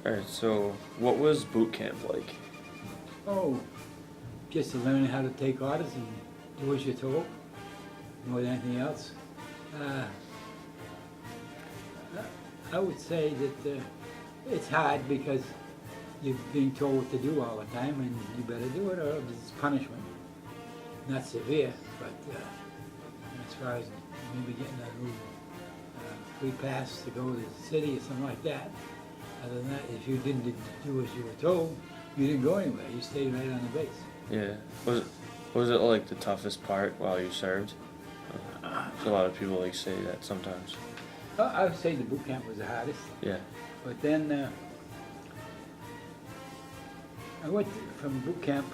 Alright, so what was boot camp like? Oh, just to learn how to take orders and do as you're told, more than anything else. Uh, I would say that it's hard because you're being told what to do all the time, and you better do it or it's punishment. Not severe, but as far as maybe getting a little free pass to go to the city or something like that. Other than that, if you didn't do as you were told, you didn't go anywhere. You stayed right on the base. Yeah. Was it like the toughest part while you served? A lot of people like say that sometimes. I would say the boot camp was the hardest. Yeah. But then I went from boot camp.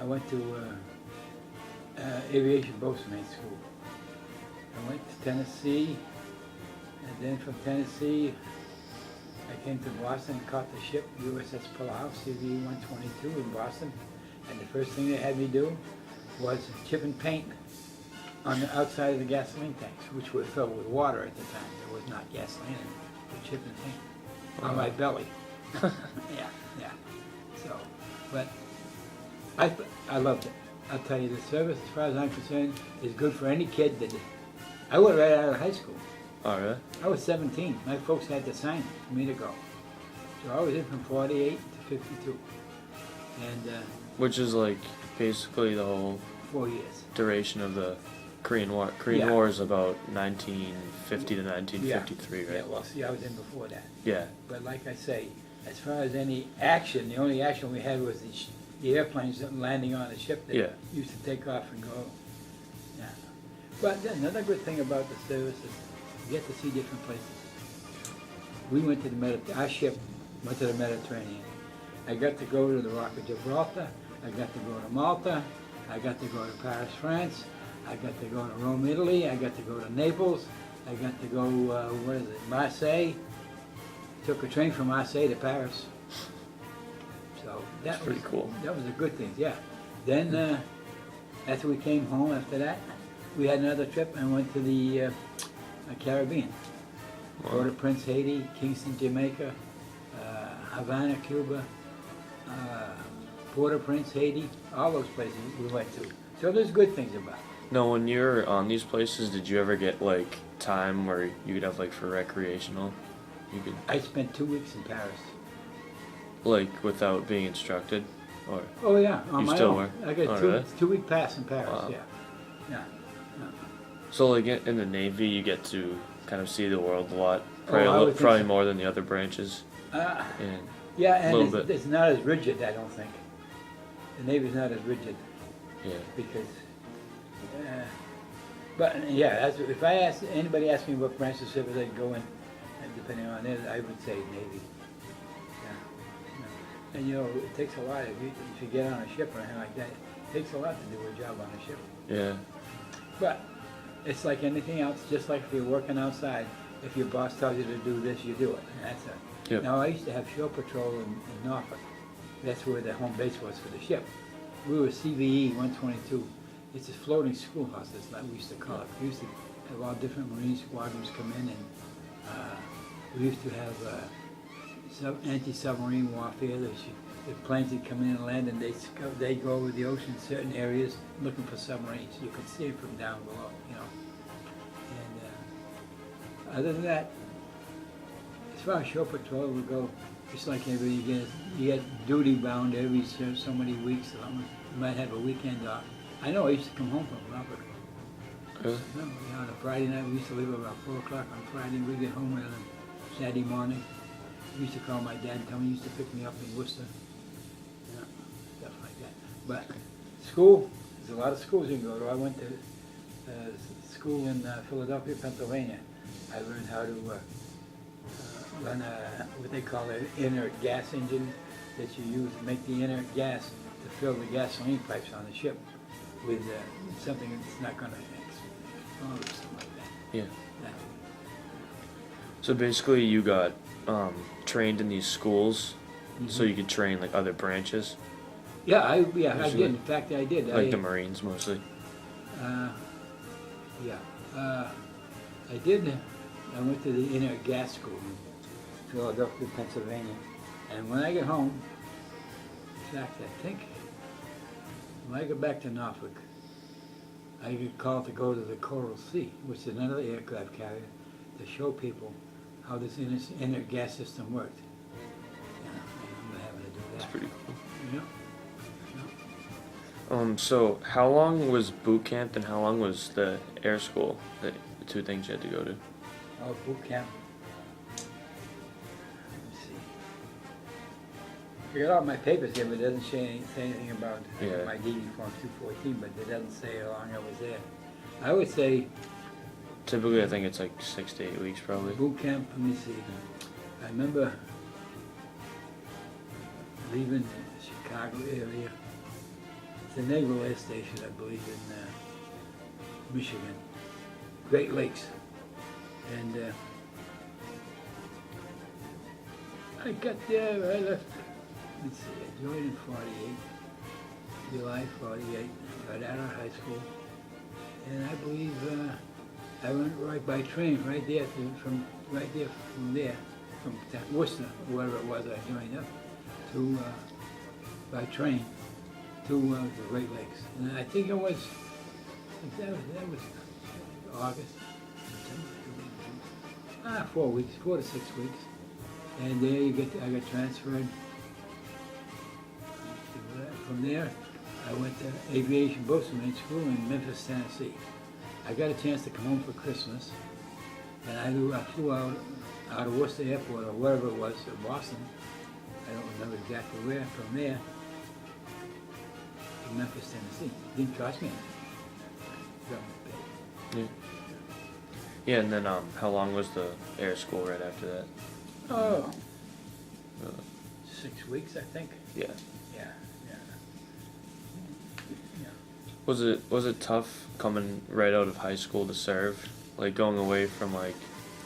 I went to aviation boatswain school. I went to Tennessee, and then from Tennessee, I came to Boston and caught the ship USS Pulaski CV-122 in Boston. And the first thing they had me do was chip and paint on the outside of the gasoline tanks, which were filled with water at the time. There was not gasoline, but chip and paint on my belly. Yeah. So, but I loved it. I'll tell you, the service, as far as I'm concerned, is good for any kid that. I went right out of high school. Oh, really? I was 17. My folks had to sign for me to go. So I was in from 48 to 52. And Which is like basically the whole 4 years. duration of the Korean War. Korean Yeah. War is about 1950 to 1953, right? Yeah, well, see, I was in before that. Yeah. But like I say, as far as any action, the only action we had was the airplanes landing on the ship that Yeah. used to take off and go. Yeah. But another good thing about the service is you get to see different places. We went to our ship went to the Mediterranean. I got to go to the Rock of Gibraltar. I got to go to Malta. I got to go to Paris, France. I got to go to Rome, Italy. I got to go to Naples. I got to go, Marseille. Took a train from Marseille to Paris. So that was pretty cool. That was a good thing, yeah. Then after we came home after that, we had another trip and went to the Caribbean. Wow. Port-au-Prince, Haiti, Kingston, Jamaica, Havana, Cuba, Port-au-Prince, Haiti, all those places we went to. So there's good things about it. No, when you're on these places, did you ever get like time where you could have like for recreational? You could I spent 2 weeks in Paris. like without being instructed, or Oh yeah, on You my still own. were? I got Oh, two really? 2 week pass in Paris. Wow. Yeah. so like in the Navy, you get to kind of see the world a lot, I would think probably so. more than the other branches. Uh, And yeah, Little and bit. it's not as rigid, I don't think. The Navy's not as rigid yeah, because. But yeah, if anybody asked me what branch of service I'd go in, and depending on it, I would say Navy. Yeah. And you know, it takes a lot if you get on a ship or anything like that. It takes a lot to do a job on a ship. yeah, But it's like anything else, just like if you're working outside, if your boss tells you to do this, you do it. And that's it. Yep. Now, I used to have shore patrol in Norfolk. That's where the home base was for the ship. We were CVE 122. It's a floating schoolhouse, that's what we used to call it. We used to have all different Marine squadrons come in, and we used to have anti-submarine warfare. The planes would come in and land, and they'd go over the ocean in certain areas looking for submarines. You could see them from down below, you know. And other than that, as far as shore patrol would go, just like everybody, you get duty bound every so many weeks. You might have a weekend off. I know I used to come home from Robert. really? Remember, on a Friday night, we used to leave about 4 o'clock on Friday. We'd get home on Saturday morning. We used to call my dad and tell him he used to pick me up in Worcester. Yeah, stuff like that. But school, there's a lot of schools you can go to. I went to school in Philadelphia, Pennsylvania. I learned how to run what they call an inert gas engine that you use to make the inert gas to fill the gasoline pipes on the ship with something that's not going to explode or something like that. Yeah. Yeah. So basically, you got trained in these schools, so Mhm. you could train like other branches, I Usually. did. In fact, I did. like the Marines mostly. I did. I went to the inert gas school. Philadelphia, Pennsylvania. And when I get home, in fact, I think when I get back to Norfolk, I get called to go to the Coral Sea, which is another aircraft carrier, to show people how this inner gas system worked. And I'm having to do that. That's pretty cool. Yeah. So how long was boot camp and how long was the air school? The two things you had to go to. Oh, boot camp. Let me see. I got all my papers here, but it doesn't say anything about Yeah. my DD Form 214, but it doesn't say how long I was there. I would say Typically, I think it's like 6 to 8 weeks, probably. boot camp, let me see. I remember leaving the Chicago area. It's a naval air station, I believe, in Michigan, Great Lakes. And I got there, I left, let's see, I joined in 48, July 48, right out of high school. And I believe I went right by train, right there, from there, from Worcester, wherever it was I joined up, to, by train, to the Great Lakes. And I think it was, that was August, September, 4 weeks, 4 to 6 weeks. And there I got transferred. From there, I went to aviation boatswain school in Memphis, Tennessee. I got a chance to come home for Christmas, and I flew out of Worcester Airport or wherever it was, in Boston. I don't remember exactly where. From there to Memphis, Tennessee. Didn't cost me anything. Government paid. Yeah, and then how long was the air school right after that? Oh, 6 weeks, I think. Yeah. Yeah. Was it tough coming right out of high school to serve? Like going away from like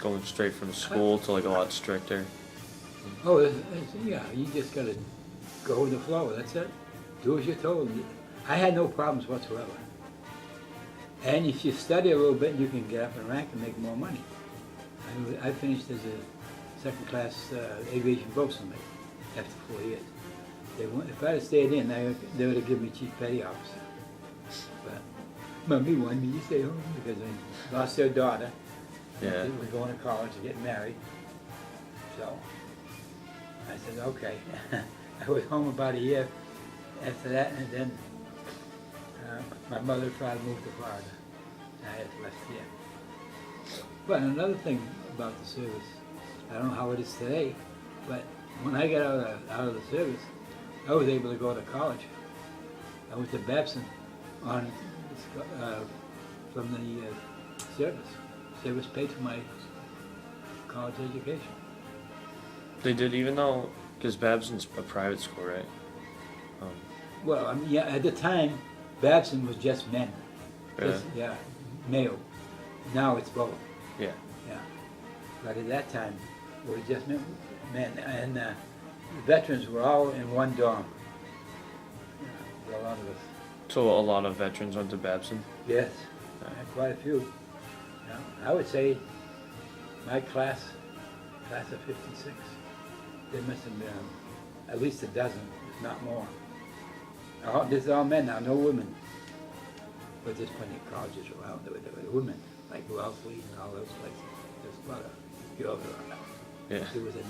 going straight from school to like a lot stricter? Oh, yeah, you just gotta go with the flow, that's it. Do as you're told. I had no problems whatsoever. And if you study a little bit, you can get up in rank and make more money. I finished as a second class aviation boatswain after 4 years. If I'd have stayed in, they would have given me chief petty officer. But Mommy wanted me to stay home because they lost their daughter. Yeah. They were going to college and getting married. So I said, okay. I was home about a year after that, and then my mother and father moved to Florida. I had left here. But another thing about the service, I don't know how it is today, but when I got out of the service, I was able to go to college. I went to Babson on from the service. Service paid for my college education. They did, even though, because Babson's a private school, right? Well, I mean, yeah, at the time, Babson was just men. Really? Yeah, male. Now it's both. Yeah. Yeah. But at that time, it was just men. And the veterans were all in one dorm. Yeah, a lot of us. So a lot of veterans went to Babson? Yes, quite a few. Yeah, I would say my class of 56, there must have been at least a dozen, if not more. This is all men now, no women. But there's plenty of colleges around. There were women, like Wellesley and all those places. There's a lot of girls around. Yeah. There was a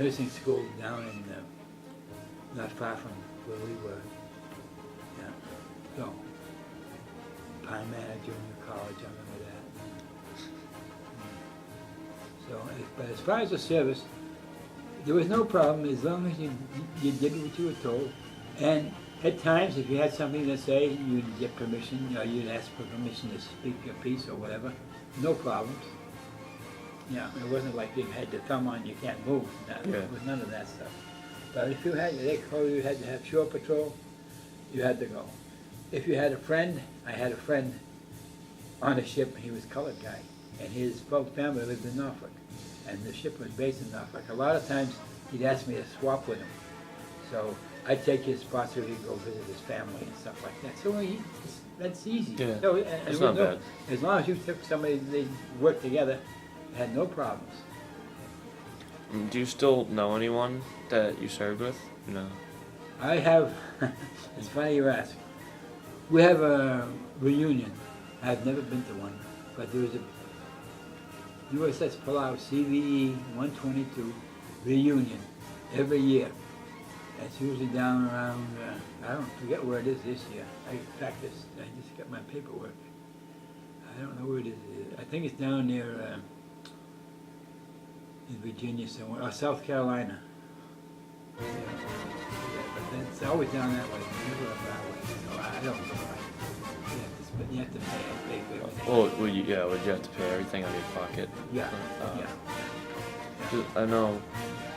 nursing school down in, not far from where we were. Yeah. So, Pine Manor Junior College, I remember that. So, but as far as the service, there was no problem as long as you did what you were told. And at times, if you had something to say, you'd get permission, or you'd ask for permission to speak your piece or whatever. No problems. Yeah, it wasn't like you had the thumb on, you can't move. No, Yeah. It was none of that stuff. But if you had, you had to have shore patrol, you had to go. If you had a friend, I had a friend on the ship, he was a colored guy, and his whole family lived in Norfolk, and the ship was based in Norfolk. A lot of times, he'd ask me to swap with him. So I'd take his spot so he'd go visit his family and stuff like that. So that's easy. Yeah, So, it's not bad. As long as you took somebody, they worked together, had no problems. Do you still know anyone that you served with? No. I have, it's funny you ask. We have a reunion. I've never been to one, but there was a USS Palau CVE 122 reunion every year. It's usually down around, I don't forget where it is this year. In fact, I just got my paperwork. I don't know where it is. I think it's down near in Virginia somewhere, or South Carolina. Yeah, but then it's always down that way, never up that way. So I don't know. You have to pay for everything. Well, would you have to pay everything out of your pocket? Yeah, yeah. 'Cause I know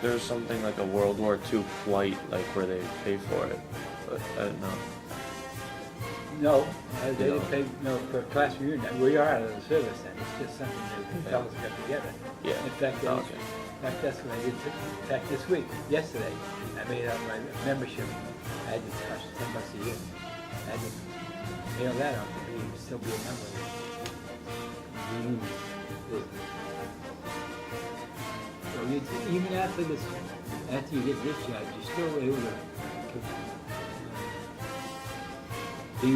there's something like a World War II flight, like where they pay for it, but I don't know. No, they You didn't know. pay, no, for class reunion. We are out of the service then. It's just something that the fellows got together. Yeah. In fact, Oh, okay. that's what I did. In fact, this week, yesterday, I made out my membership. I had to charge $10 a year. I had to mail that out to still be a member of the union. So even after you get discharged, you're still able to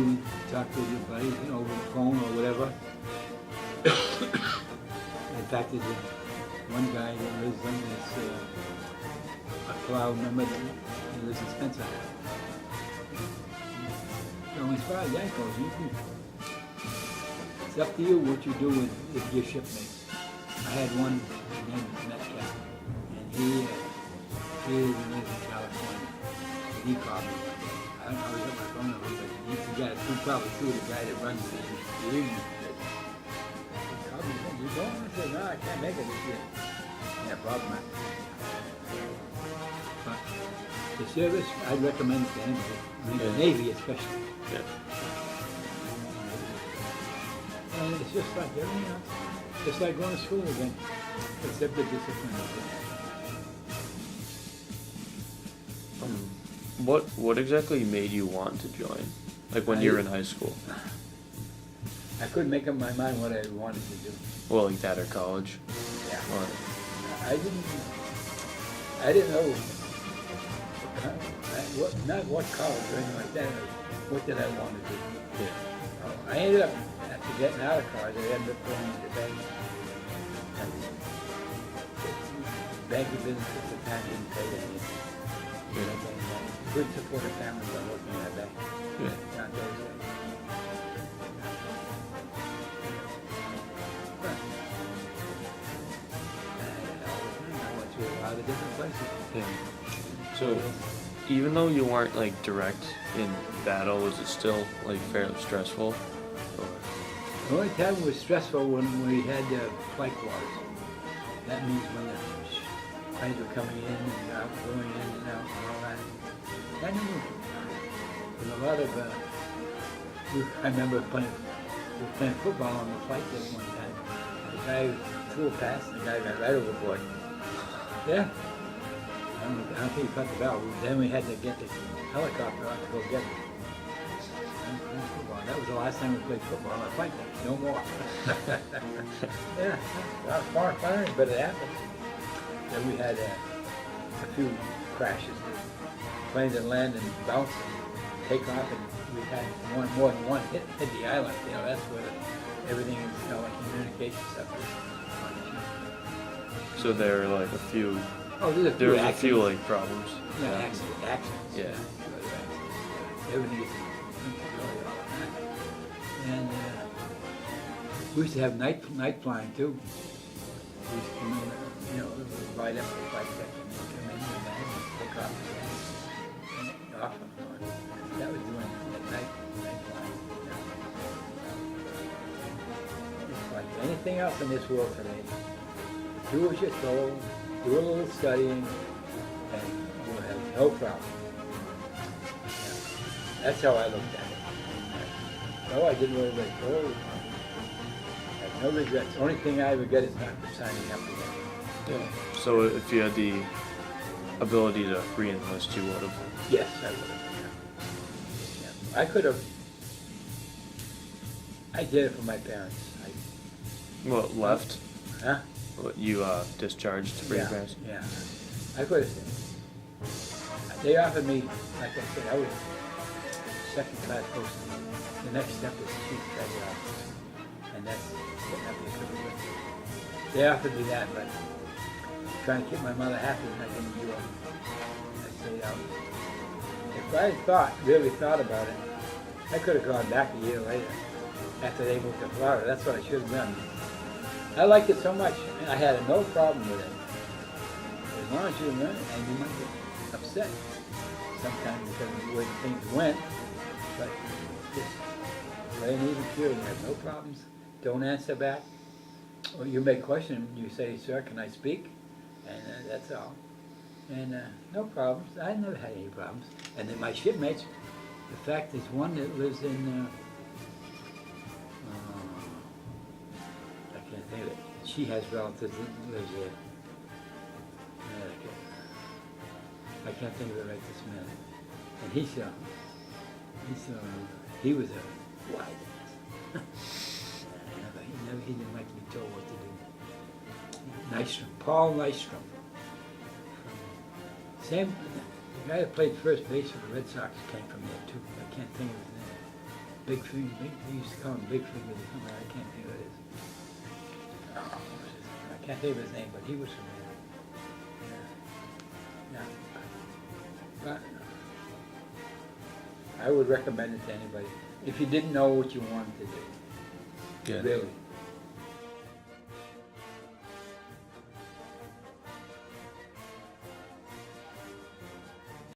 talk to your buddies, over the phone or whatever. In fact, there's one guy that lives on this, a Palau member that lives in Spencer. So as far as that goes, it's up to you what you do with your shipmates. I had one named Metcalf, and he lives in California. He called me. I don't know how he got my phone number, but he's the guy, probably the guy that runs the union. He called me, you going? I said, no, I can't make it this year. Yeah, Bob, man. But the service, I'd recommend it to anybody. I mean, the Navy especially. Yeah. And it's just like everything else. Just like going to school again, except the discipline is different. What exactly made you want to join? Like when you were in high school? I couldn't make up my mind what I wanted to do. Well, like that or college? Yeah. Or, I didn't know not what college or anything like that. What did I want to do? yeah. I ended up, after getting out of college, I ended up going into banking business at the time didn't pay anything. Couldn't support a family by working in that bank. Yeah. Not those days. But, I went to a lot of different places. Yeah. So, even though you weren't like direct in battle, was it still like fairly stressful? Or? The only time it was stressful when we had flight quarters. That means when the planes were coming in and out, going in and out and all that. And there was a lot of, I remember we were playing football on the flight deck one time. The guy threw a pass and the guy got right overboard. Yeah. I don't think he cut the bell. Then we had to get the helicopter out to go get him. That was the last time we played football on a flight deck. No more. Yeah, that was far fun, but it happened. Then we had a few crashes. Planes that land and bounce and take off, and we had more than one hit the island. That's where everything is, like communication stuff is. So there were like a few. Oh, there's a few There was a accidents. few like problems. Yeah, accidents. Yeah. Everything is. And we used to have night flying too. We used to come in, ride up the flight deck and come in and take off and off and on. That was doing at night flying. It's like anything else in this world today. Do as you're told, do a little studying, and you'll have no problem. Yeah. That's how I looked at it. No, I didn't really like gold. I have no regrets. The only thing I regret is not signing up again. Yeah. So if you had the ability to re-enlist, you would have. Yes, I would have. Yeah. I could have. I did it for my parents. What, left? Huh? You discharged to Brave Bears? Yeah. I could have, they offered me, like I said, I was second class posted. The next step is chief treasurer officer. And that's getting up the equivalent. They offered me that, but trying to keep my mother happy and I didn't do it. I said, if I had really thought about it, I could have gone back a year later after they moved to Florida. That's what I should have done. I liked it so much, I had no problem with it. As long as you learn it, and you might get upset sometimes because of the way things went, but just play an even field, you have no problems, don't answer back. Or you may question, you say, sir, can I speak? And that's all. And no problems, I never had any problems. And then my shipmates, the fact is one that lives in, I can't think of it, she has relatives that lives there. I can't think of it right this minute. And he was a wise ass. He didn't like to be told what to do. Nystrom, Paul Nystrom. The guy that played first base for the Red Sox came from there too. I can't think of his name. Big Finger, they used to call him Big Finger or something. I can't think of it. I can't think of his name, but he was from there. Yeah. But I would recommend it to anybody if you didn't know what you wanted to do. Yeah. Really.